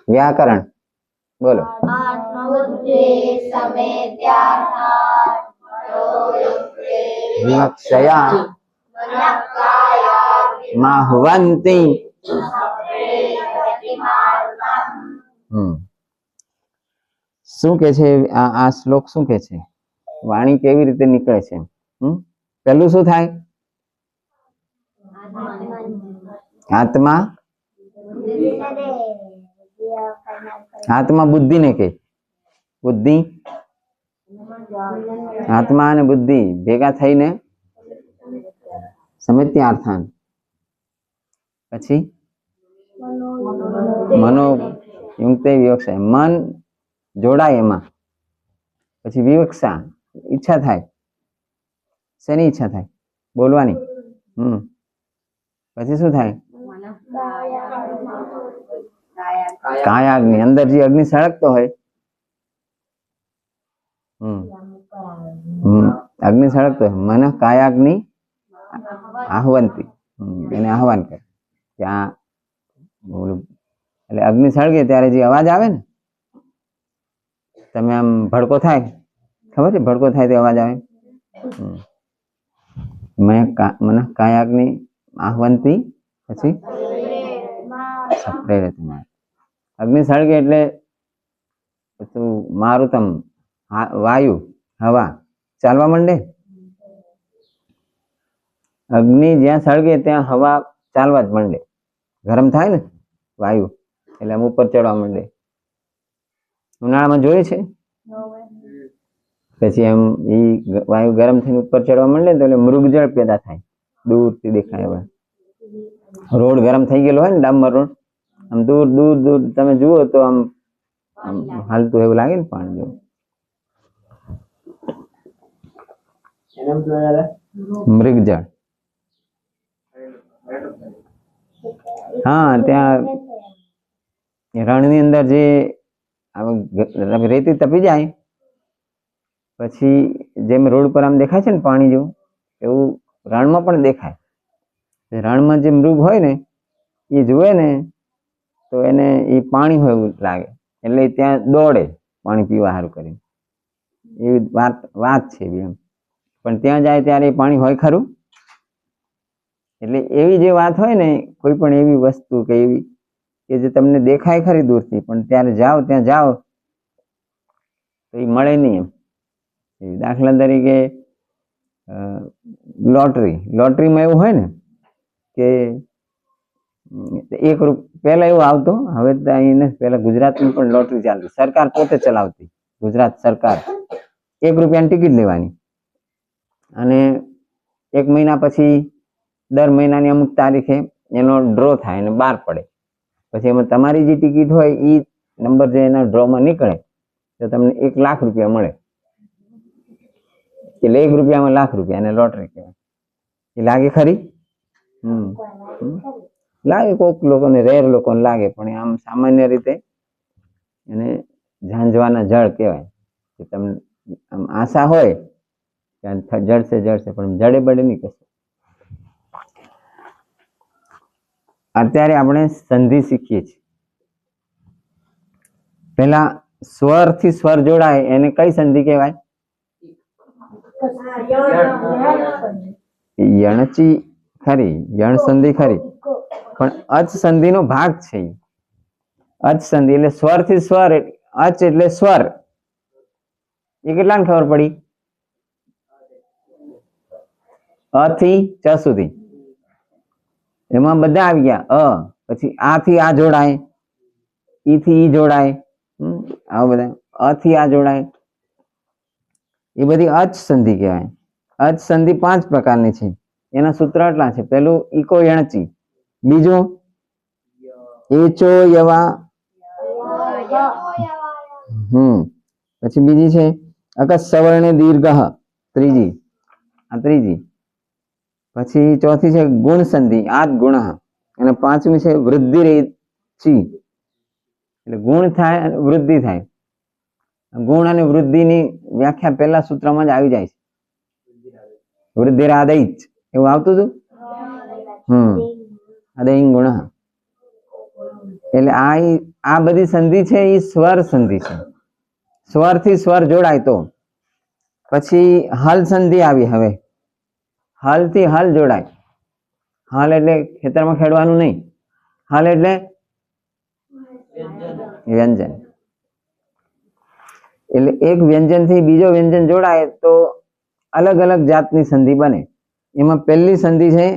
વ્યાકરણ બોલો. વિવક્ષયા માહવંતી. શું કે છે આ શ્લોક? શું કે છે? વાણી કેવી રીતે નીકળે છે? પેલું શું થાય? આત્મા આત્મા બુદ્ધિ ને કે બુદ્ધિ આત્મા અને બુદ્ધિ ભેગા થઈને સમિત્યાર્થાન. પછી મનો યુક્તે વિવક્ષા, મન જોડાય એમાં. પછી વિવક્ષા ઈચ્છા થાય. શેની ઈચ્છા થાય? બોલવાની. પછી શું થાય? કાયાગ્નિ, અંદર જે અગ્નિ સળગતો હોય, અગ્નિ સળગતો હોય, મને કાયાગ્નિ આહવંતી, એને આહવાન કરે. ત્યાં એટલે અગ્નિ સળગે ત્યારે જે અવાજ આવે ને, તમે આમ ભડકો થાય, ખબર છે ભડકો થાય તે અવાજ આવે. મને કાયાગ્નિ આહવંતી. પછી સપ્રેરિત અગ્નિ સળગે એટલે મારુતમ, વાયુ, હવા ચાલવા માંડે. અગ્નિ જ્યાં સળગે ત્યાં હવા ચાલવા જ માંડે. ગરમ થાય ને વાયુ એટલે આમ ઉપર ચડવા માંડે. ઉનાળામાં જોયું છે? પછી એમ એ વાયુ ગરમ થઈને ઉપર ચડવા માંડે તો એટલે મૃગજળ પેદા થાય, દૂરથી દેખાય. હવે રોડ ગરમ થઈ ગયેલો હોય ને, ડામર રોડ, આમ દૂર દૂર દૂર તમે જુઓ તો આમ હાલતું એવું લાગે ને પાણી જેવું. મૃગજળ. હા, ત્યાં રણની અંદર જે રેતી તપી જાય પછી જેમ રોડ પર આમ દેખાય છે ને પાણી જેવું, એવું રણમાં પણ દેખાય. રણમાં જે મૃગ હોય ને એ જુએ ને તો એને એ પાણી હોય એવું લાગે, એટલે ત્યાં દોડે પાણી પીવા સારું કરીને. એવી વાત છે એમ. પણ ત્યાં જાય ત્યારે એ પાણી હોય ખરું? એટલે એવી જે વાત હોય ને, કોઈ પણ એવી વસ્તુ કે એવી કે જે તમને દેખાય ખરી દૂરથી, પણ ત્યારે જાઓ ત્યાં જાઓ તો એ મળે નહીં એમ. દાખલા તરીકે લોટરીમાં એવું હોય ને કે પહેલા એવું આવતું, હવે તો અહીં પહેલા ગુજરાતની પણ લોટરી ચાલતી, સરકાર પોતે ચલાવતી. ગુજરાત સરકાર ₹1ની ટિકિટ લેવાની અને 1 મહિના પછી દર મહિનાની અમુક તારીખે એનો ડ્રો થાય અને બહાર પડે. પછી એમાં તમારી જે ટિકિટ હોય એ નંબર જે એના ડ્રોમાં નીકળે તો તમને ₹1,00,000 મળે. એટલે ₹1 લાખ રૂપિયા એને લોટરી કહેવાય. એ લાગે ખરી? લાગે કોક લોકોને, રેર લોકોને લાગે, પણ આમ સામાન્ય રીતે એને ઝાંઝવાના જળ કહેવાય. કે તમને આમ આશા હોય કે જડશે જડશે, પણ જડે બડે નહીં કશું. અત્યારે આપણે સંધિ શીખીએ છીએ. પેલા સ્વરથી સ્વર જોડાય એને કઈ સંધિ કહેવાય? યણચી ખરી, યણ સંધિ ખરી, પણ અચ સંધિ નો ભાગ છે. અચ સંધિ એટલે સ્વર થી સ્વર. અચ એટલે સ્વર. એ કેટલાને ખબર પડી? અ થી ચ સુધી એમાં બધા આવી ગયા. પછી આ થી આ જોડાય, ઈ થી ઈ જોડાય, આવા બધા. અ થી આ જોડાય, એ બધી અચ સંધિ કહેવાય. અચ સંધિ 5 પ્રકારની છે. એના સૂત્ર એટલા છે. પેલું ઈકો યણચી, બીજું એચો યવા, પછી બીજી છે અકસ સવર્ણે દીર્ઘ, ત્રીજી. આ ત્રીજી. પછી ચોથી છે ગુણ સંધિ, આદ ગુણ, અને 5મી છે વૃદ્ધિ રેચી, એટલે ગુણ થાય અને વૃદ્ધિ થાય. ગુણ અને વૃદ્ધિની વ્યાખ્યા પહેલા સૂત્રમાં જ આવી જાય છે. વૃદ્ધિરાદૈચ એવું આવતું હતું. અદૈ ગુણ. એટલે આ બધી સંધિ છે એ સ્વર સંધિ છે. સ્વર થી સ્વર જોડાય તો. પછી હલ સંધિ આવી. હવે હલ થી હલ જોડાય. હલ એટલે ખેતરમાં ખેડવાનું નહીં. હલ એટલે વ્યંજન. એટલે એક વ્યંજન થી બીજો વ્યંજન જોડાય તો અલગ અલગ જાતની સંધિ બને. એમાં પહેલી સંધિ છે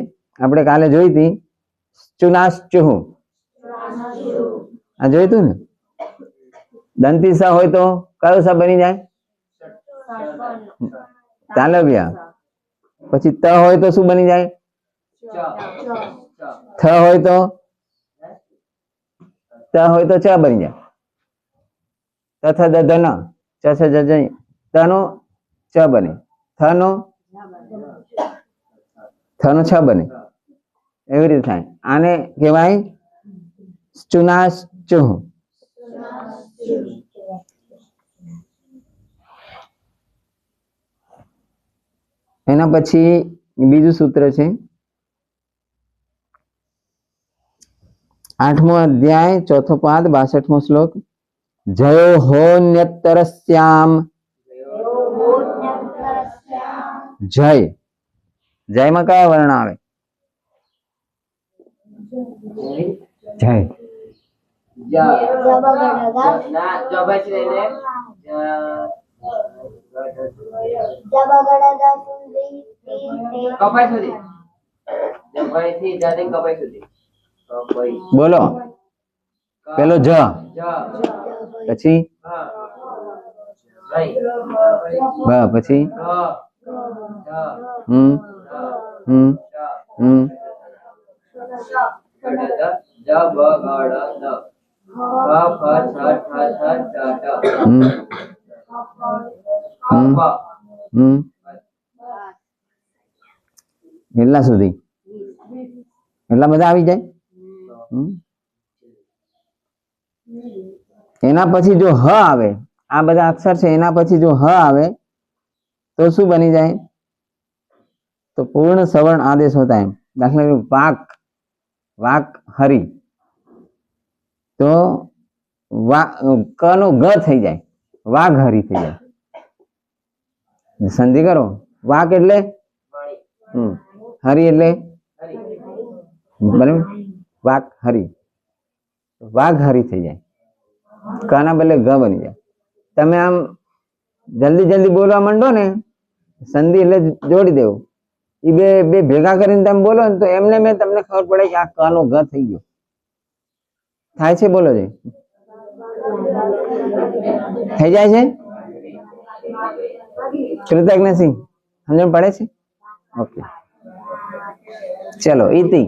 આપણે કાલે જોઈ હતી, ચુનાશ્ચુહ. આ જોયું તું ને? દંતી સ હોય તો કયો સ બની જાય? તાલવ્ય. પછી ત હોય તો શું બની જાય? થ હોય તો ચ બની જાય. તથ દધન ચ છ જ તનો ચ બને. થનો છ બને. એવી રીતે થાય. આને કહેવાય ચુનાશ્ચુહ. એના પછી બીજું સૂત્ર છે 8મો અધ્યાય 4થો પાદ 62મો શ્લોક. જયો હોન્યત્તરસ્યામ. જય. જયમાં કયા વર્ણ આવે? જય. બોલો. પેલો જ, પછી પછી એટલા સુધી. એટલા બધા આવી જાય. એના પછી જો હ આવે, આ બધા અક્ષર છે એના પછી જો હ આવે તો શું બની જાય? તો પૂર્ણ સવર્ણ આદેશ હોતા है. દાખલા તરીકે વાક, વાક હરી, તો ક નો ગ થઈ જાય, વાઘ હરી થઈ જાય. સંધિ કરો. વાક એટલે હરી એટલે બરાબર, વાક હરી, વાઘ હરી થઈ જાય. કાના બદલે ગ બની જાય. તમે આમ જલ્દી જલ્દી બોલવા માંડો ને, સંધિ એટલે જોડી દેવું. એ બે ભેગા કરીને તમે બોલો ને તો એમને મેં તમને ખબર પડે કે આ ક નો ગ થઈ ગયો. થાય છે? બોલો છે. થઈ જાય છે? કૃતજ્ઞસિંહ સમજણ પડે છે? ઓકે, ચલો. ઇતિ